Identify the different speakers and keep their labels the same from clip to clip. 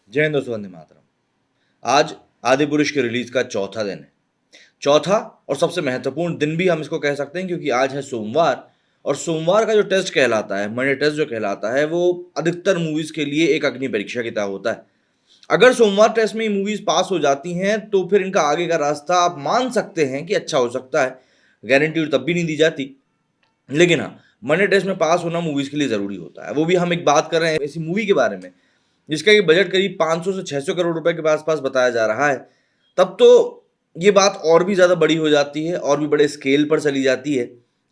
Speaker 1: जय हिंद दोस्तों, वंदे मातरम। आज आदि पुरुष की रिलीज का चौथा दिन है। चौथा और सबसे महत्वपूर्ण दिन भी हम इसको कह सकते हैं, क्योंकि आज है सोमवार। और सोमवार का जो टेस्ट कहलाता है, मंडे टेस्ट जो कहलाता है, वो अधिकतर मूवीज के लिए एक अग्नि परीक्षा की तरह होता है। अगर सोमवार टेस्ट में ये मूवीज पास हो जाती हैं तो फिर इनका आगे का रास्ता आप मान सकते हैं कि अच्छा हो सकता है। गारंटी तब भी नहीं दी जाती, लेकिन हाँ, मंडे टेस्ट में पास होना मूवीज के लिए जरूरी होता है। वो भी हम एक बात कर रहे हैं ऐसी मूवी के बारे में जिसका ये बजट करीब 500 से 600 करोड़ रुपए के आसपास बताया जा रहा है। तब तो ये बात और भी ज्यादा बड़ी हो जाती है और भी बड़े स्केल पर चली जाती है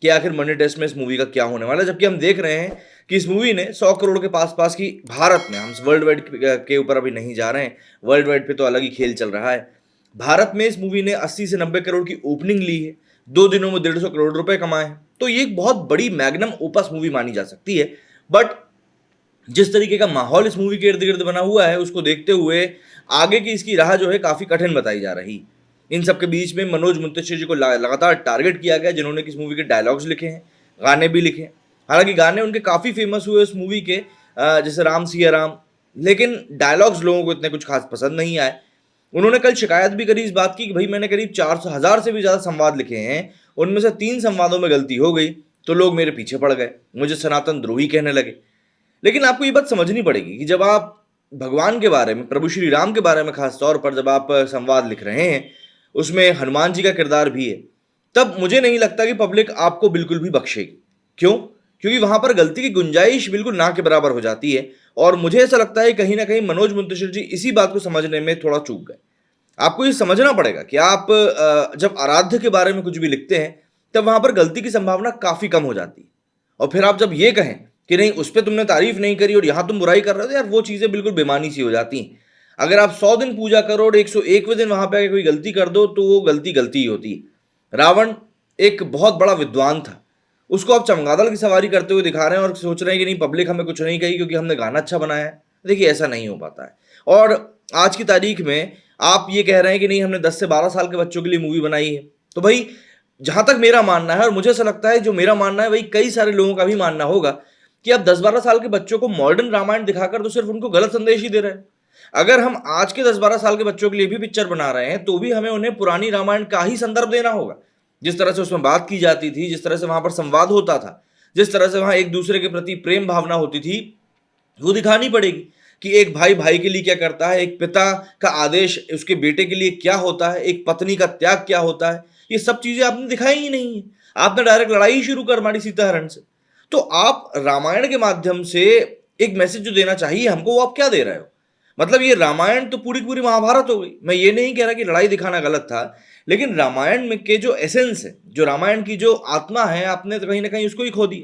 Speaker 1: कि आखिर मनी टेस्ट में इस मूवी का क्या होने वाला है। जबकि हम देख रहे हैं कि इस मूवी ने 100 करोड़ के पास पास की भारत में, हम वर्ल्ड वाइड के ऊपर अभी नहीं जा रहे हैं, वर्ल्ड वाइड पे तो अलग ही खेल चल रहा है। भारत में इस मूवी ने 80 से 90 करोड़ की ओपनिंग ली है, 2 दिनों में 150 करोड़ रुपए कमाए हैं। तो ये एक बहुत बड़ी मैग्नम ओपस मूवी मानी जा सकती है। बट जिस तरीके का माहौल इस मूवी के इर्द गिर्द बना हुआ है, उसको देखते हुए आगे की इसकी राह जो है काफी कठिन बताई जा रही। इन सब के बीच में मनोज मुंतशिर जी को लगातार टारगेट किया गया, जिन्होंने इस मूवी के डायलॉग्स लिखे हैं, गाने भी लिखे हैं। हालांकि गाने उनके काफी फेमस हुए इस मूवी के, जैसे राम सिया राम, लेकिन डायलॉग्स लोगों को इतने कुछ खास पसंद नहीं आए। उन्होंने कल शिकायत भी करी इस बात की कि भाई मैंने करीब 400,000 से भी ज्यादा संवाद लिखे हैं, उनमें से 3 संवादों में गलती हो गई तो लोग मेरे पीछे पड़ गए, मुझे सनातन द्रोही कहने लगे। लेकिन आपको ये बात समझनी पड़ेगी कि जब आप भगवान के बारे में, प्रभु श्री राम के बारे में खास तौर पर जब आप संवाद लिख रहे हैं, उसमें हनुमान जी का किरदार भी है, तब मुझे नहीं लगता कि पब्लिक आपको बिल्कुल भी बख्शेगी। क्यों? क्योंकि वहां पर गलती की गुंजाइश बिल्कुल ना के बराबर हो जाती है। और मुझे ऐसा लगता है कहीं ना कहीं मनोज मुंतशिर जी इसी बात को समझने में थोड़ा चूक गए। आपको ये समझना पड़ेगा कि आप जब आराध्य के बारे में कुछ भी लिखते हैं, तब वहां पर गलती की संभावना काफी कम हो जाती है। और फिर आप जब ये कहें कि नहीं, उस पर तुमने तारीफ नहीं करी और यहां तुम बुराई कर रहे हो, यार वो चीजें बिल्कुल बेमानी सी हो जाती हैं। अगर आप 100 दिन पूजा करो और 101वें दिन वहां पे कोई गलती कर दो तो वो गलती गलती ही होती है। रावण एक बहुत बड़ा विद्वान था, उसको आप चमगादड़ की सवारी करते हुए दिखा रहे हैं और सोच रहे हैं कि नहीं, पब्लिक हमें कुछ नहीं कही क्योंकि हमने गाना अच्छा बनाया है। देखिए, ऐसा नहीं हो पाता है। और आज की तारीख में आप ये कह रहे हैं कि नहीं, हमने 10 से 12 साल के बच्चों के लिए मूवी बनाई है। तो भाई, जहां तक मेरा मानना है, और मुझे ऐसा लगता है जो मेरा मानना है वही कई सारे लोगों का भी मानना होगा, कि आप 10-12 साल के बच्चों को मॉडर्न रामायण दिखाकर तो सिर्फ उनको गलत संदेश ही दे रहे हैं। अगर हम आज के 10-12 साल के बच्चों के लिए भी पिक्चर बना रहे हैं तो भी हमें उन्हें पुरानी रामायण का ही संदर्भ देना होगा। जिस तरह से उसमें बात की जाती थी, जिस तरह से वहां पर संवाद होता था, जिस तरह से वहां एक दूसरे के प्रति प्रेम भावना होती थी, वो दिखानी पड़ेगी कि एक भाई भाई के लिए क्या करता है, एक पिता का आदेश उसके बेटे के लिए क्या होता है, एक पत्नी का त्याग क्या होता है। ये सब चीजें आपने दिखाई ही नहीं है। आपने डायरेक्ट लड़ाई ही शुरू कर मारी सीता हरण से। तो आप रामायण के माध्यम से एक मैसेज जो देना चाहिए हमको, वो आप क्या दे रहे हो? मतलब ये रामायण तो पूरी पूरी महाभारत हो गई। मैं ये नहीं कह रहा कि लड़ाई दिखाना गलत था, लेकिन रामायण में के जो एसेंस है, जो रामायण की जो आत्मा है, आपने तो कहीं ना कहीं उसको ही खो दी।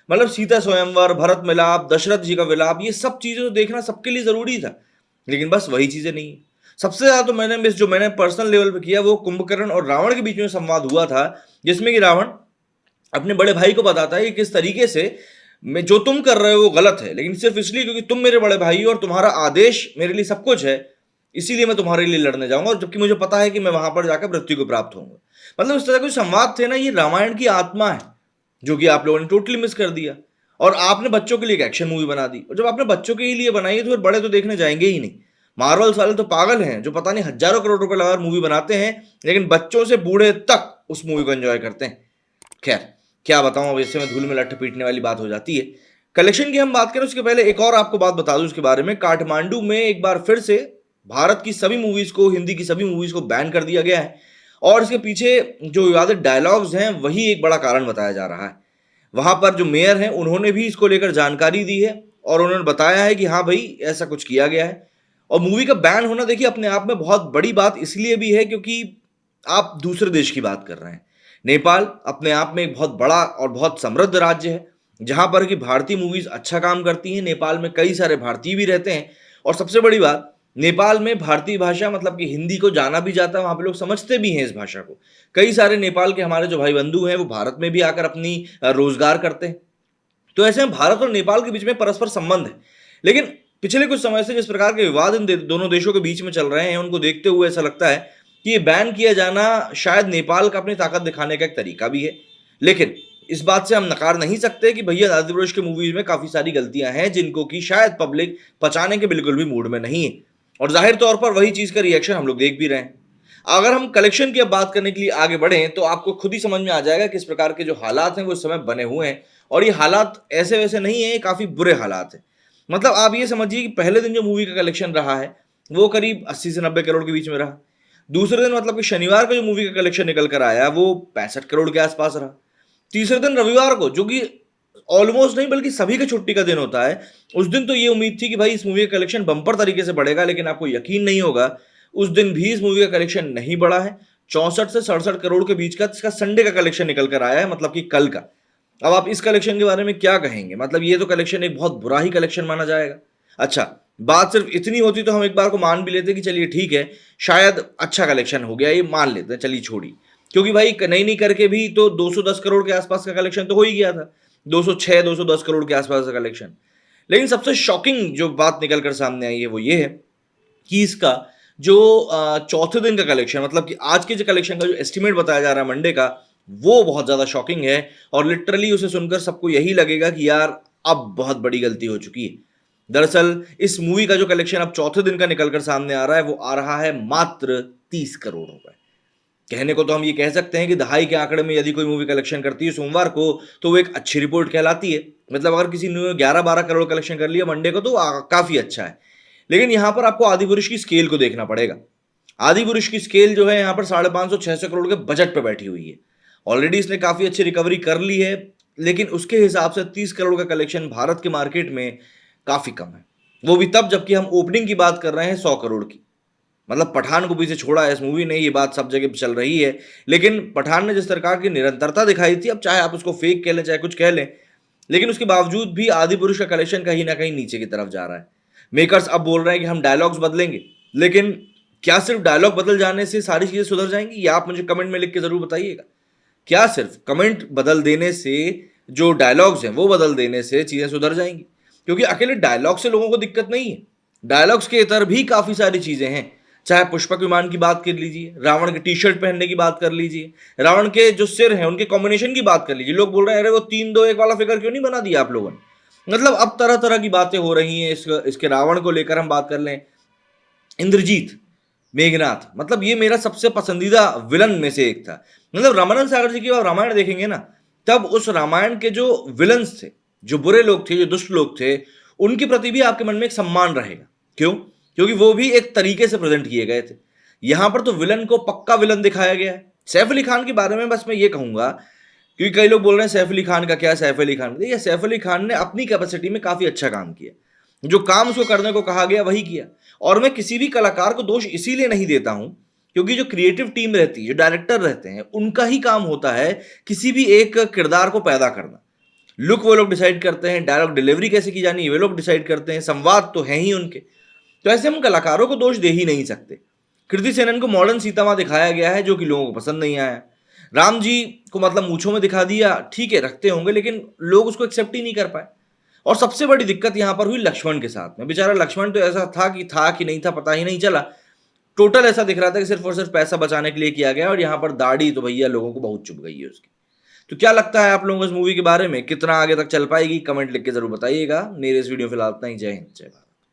Speaker 1: मतलब सीता स्वयंवर, भरत मिलाप, दशरथ जी का विलाप, ये सब चीजें तो देखना सबके लिए जरूरी था, लेकिन बस वही चीजें नहीं है। सबसे ज्यादा तो मैंने मिस, जो मैंने पर्सनल लेवल पे किया, वो कुंभकर्ण और रावण के बीच में संवाद हुआ था, जिसमें कि रावण अपने बड़े भाई को बताता है कि किस तरीके से मैं, जो तुम कर रहे हो वो गलत है, लेकिन सिर्फ इसलिए क्योंकि तुम मेरे बड़े भाई हो और तुम्हारा आदेश मेरे लिए सब कुछ है, इसीलिए मैं तुम्हारे लिए लड़ने जाऊंगा, और जबकि मुझे पता है कि मैं वहां पर जाकर मृत्यु को प्राप्त होऊंगा। मतलब इस तरह के संवाद थे ना, ये रामायण की आत्मा है, जो कि आप लोगों ने टोटली मिस कर दिया। और आपने बच्चों के लिए एक एक्शन मूवी बना दी, और जब आपने बच्चों के ही लिए बनाई है तो फिर बड़े तो देखने जाएंगे ही नहीं। मार्वल वाले तो पागल हैं, जो पता नहीं हजारों करोड़ रुपए लगाकर मूवी बनाते हैं, लेकिन बच्चों से बूढ़े तक उस मूवी को एंजॉय करते हैं। खैर, क्या बताऊं, अब इससे में धूल में लट्ठ पीटने वाली बात हो जाती है। कलेक्शन की हम बात करें उसके पहले एक और आपको बात बता दूं उसके बारे में। काठमांडू में एक बार फिर से भारत की सभी मूवीज को, हिंदी की सभी मूवीज को बैन कर दिया गया है, और इसके पीछे जो विवादित डायलॉग्स हैं वही एक बड़ा कारण बताया जा रहा है। वहां पर जो मेयर हैं उन्होंने भी इसको लेकर जानकारी दी है, और उन्होंने बताया है कि हाँ भाई, ऐसा कुछ किया गया है। और मूवी का बैन होना, देखिए, अपने आप में बहुत बड़ी बात इसलिए भी है क्योंकि आप दूसरे देश की बात कर रहे हैं। नेपाल अपने आप में एक बहुत बड़ा और बहुत समृद्ध राज्य है, जहां पर कि भारतीय मूवीज अच्छा काम करती हैं। नेपाल में कई सारे भारतीय भी रहते हैं, और सबसे बड़ी बात, नेपाल में भारतीय भाषा मतलब कि हिंदी को जाना भी जाता है, वहां पे लोग समझते भी हैं इस भाषा को। कई सारे नेपाल के हमारे जो भाई बंधु हैं वो भारत में भी आकर अपनी रोजगार करते हैं। तो ऐसे में भारत और नेपाल के बीच में परस्पर संबंध है। लेकिन पिछले कुछ समय से जिस प्रकार के विवाद इन दोनों देशों के बीच में चल रहे हैं, उनको देखते हुए ऐसा लगता है कि ये बैन किया जाना शायद नेपाल का अपनी ताकत दिखाने का एक तरीका भी है। लेकिन इस बात से हम नकार नहीं सकते कि भैया आदिपुरुष की मूवीज में काफी सारी गलतियां हैं जिनको कि शायद पब्लिक पचाने के बिल्कुल भी मूड में नहीं है, और जाहिर तौर पर वही चीज का रिएक्शन हम लोग देख भी रहे हैं। अगर हम कलेक्शन की अब बात करने के लिए आगे बढ़े तो आपको खुद ही समझ में आ जाएगा किस प्रकार के जो हालात हैं वो इस समय बने हुए हैं, और ये हालात ऐसे वैसे नहीं है, ये काफी बुरे हालात हैं। मतलब आप ये समझिए कि पहले दिन जो मूवी का कलेक्शन रहा है वो करीब 80 से 90 करोड़ के बीच में रहा। दूसरे दिन मतलब कि शनिवार को जो मूवी का कलेक्शन निकल कर आया वो 65 करोड़ के आसपास रहा। तीसरे दिन रविवार को, जो कि ऑलमोस्ट नहीं बल्कि सभी के छुट्टी का दिन होता है, उस दिन तो ये उम्मीद थी कि भाई इस मूवी का कलेक्शन बम्पर तरीके से बढ़ेगा, लेकिन आपको यकीन नहीं होगा उस दिन भी इस मूवी का कलेक्शन नहीं बढ़ा है। 64 से 67 करोड़ के बीच का इसका संडे का कलेक्शन निकल कर आया है, मतलब कि कल का। अब आप इस कलेक्शन के बारे में क्या कहेंगे? मतलब ये तो कलेक्शन एक बहुत बुरा ही कलेक्शन माना जाएगा। अच्छा, बात सिर्फ इतनी होती तो हम एक बार को मान भी लेते कि चलिए ठीक है, शायद अच्छा कलेक्शन हो गया, ये मान लेते हैं, चलिए छोड़िए। क्योंकि भाई नहीं नहीं करके भी तो 210 करोड़ के आसपास का कलेक्शन तो हो ही गया था, 206 210 करोड़ के आसपास का कलेक्शन। लेकिन सबसे शॉकिंग जो बात निकल कर सामने आई है वो ये है कि इसका जो चौथे दिन का कलेक्शन, मतलब कि आज के जो कलेक्शन का जो एस्टिमेट बताया जा रहा है मंडे का, वो बहुत ज्यादा शॉकिंग है। और लिटरली उसे सुनकर सबको यही लगेगा कि यार अब बहुत बड़ी गलती हो चुकी है। दरअसल इस मूवी का जो कलेक्शन अब चौथे दिन का निकल कर सामने आ रहा है वो आ रहा है मात्र 30 करोड़ रुपए। कहने को तो हम ये कह सकते हैं कि दहाई के आंकड़े में यदि कोई मूवी कलेक्शन करती है सोमवार को तो वो एक अच्छी रिपोर्ट कहलाती है। मतलब अगर किसी ने 11-12 करोड़ कलेक्शन कर लिया मंडे को तो काफी अच्छा है। लेकिन यहां पर आपको आदिपुरुष की स्केल को देखना पड़ेगा। आदिपुरुष की स्केल जो है यहां पर 550-600 करोड़ के बजट पे बैठी हुई है। ऑलरेडी इसने काफी अच्छी रिकवरी कर ली है, लेकिन उसके हिसाब से 30 करोड़ का कलेक्शन भारत के मार्केट में काफी कम है। वो भी तब जबकि हम ओपनिंग की बात कर रहे हैं 100 करोड़ की। मतलब पठान को पीछे छोड़ा है इस मूवी ने, ये बात सब जगह चल रही है। लेकिन पठान ने जिस प्रकार की निरंतरता दिखाई थी, अब चाहे आप उसको फेक कह लें चाहे कुछ कह लें, लेकिन उसके बावजूद भी आदिपुरुष का कलेक्शन कहीं ना कहीं नीचे की तरफ जा रहा है। मेकर्स अब बोल रहे हैं कि हम डायलॉग्स बदलेंगे, लेकिन क्या सिर्फ डायलॉग बदल जाने से सारी चीजें सुधर जाएंगी? ये आप मुझे कमेंट में लिख के जरूर बताइएगा। क्या सिर्फ कमेंट बदल देने से, जो डायलॉग्स हैं वो बदल देने से चीजें सुधर जाएंगी? क्योंकि अकेले डायलॉग से लोगों को दिक्कत नहीं है, डायलॉग्स के इतर भी काफी सारी चीजें हैं। चाहे पुष्पक विमान की बात कर लीजिए, रावण के टी शर्ट पहनने की बात कर लीजिए, रावण के जो सिर हैं उनके कॉम्बिनेशन की बात कर लीजिए। लोग बोल रहे हैं अरे वो 3-2-1 वाला फिगर क्यों नहीं बना दिया आप लोगों ने? मतलब अब तरह तरह की बातें हो रही हैं। इसके रावण को लेकर हम बात कर लें, इंद्रजीत मेघनाथ, मतलब ये मेरा सबसे पसंदीदा विलन में से एक था। मतलब रामानंद सागर जी की आप रामायण देखेंगे ना, तब उस रामायण के जो विलन्स थे, जो बुरे लोग थे, जो दुष्ट लोग थे, उनके प्रति भी आपके मन में एक सम्मान रहेगा। क्यों? क्योंकि वो भी एक तरीके से प्रेजेंट किए गए थे। यहां पर तो विलन को पक्का विलन दिखाया गया है। सैफ अली खान के बारे में बस मैं ये कहूंगा, क्योंकि कई लोग बोल रहे हैं सैफ अली खान का क्या, सैफ अली खान, देखिए सैफ अली खान ने अपनी कैपेसिटी में काफी अच्छा काम किया, जो काम उसको करने को कहा गया वही किया। और मैं किसी भी कलाकार को दोष इसीलिए नहीं देता हूं क्योंकि जो क्रिएटिव टीम रहती है, जो डायरेक्टर रहते हैं, उनका ही काम होता है किसी भी एक किरदार को पैदा करना। लुक वो लोग डिसाइड करते हैं, डायलॉग डिलीवरी कैसे की जानी है वे लोग डिसाइड करते हैं, संवाद तो है ही उनके। तो ऐसे हम कलाकारों को दोष दे ही नहीं सकते। कृति सेनन को मॉडर्न सीता माँ दिखाया गया है जो कि लोगों को पसंद नहीं आया। राम जी को मतलब मूंछों में दिखा दिया, ठीक है रखते होंगे, लेकिन लोग उसको एक्सेप्ट ही नहीं कर पाए। और सबसे बड़ी दिक्कत यहां पर हुई लक्ष्मण के साथ में। बेचारा लक्ष्मण तो ऐसा था कि नहीं था, पता ही नहीं चला। टोटल ऐसा दिख रहा था कि सिर्फ और सिर्फ पैसा बचाने के लिए किया गया, और यहां पर दाढ़ी तो भैया लोगों को बहुत चुभ गई है उसकी। तो क्या लगता है आप लोगों को इस मूवी के बारे में? कितना आगे तक चल पाएगी? कमेंट लिख के जरूर बताइएगा। मेरे इस वीडियो फिलहाल इतना ही। जय हिंद, जय भारत।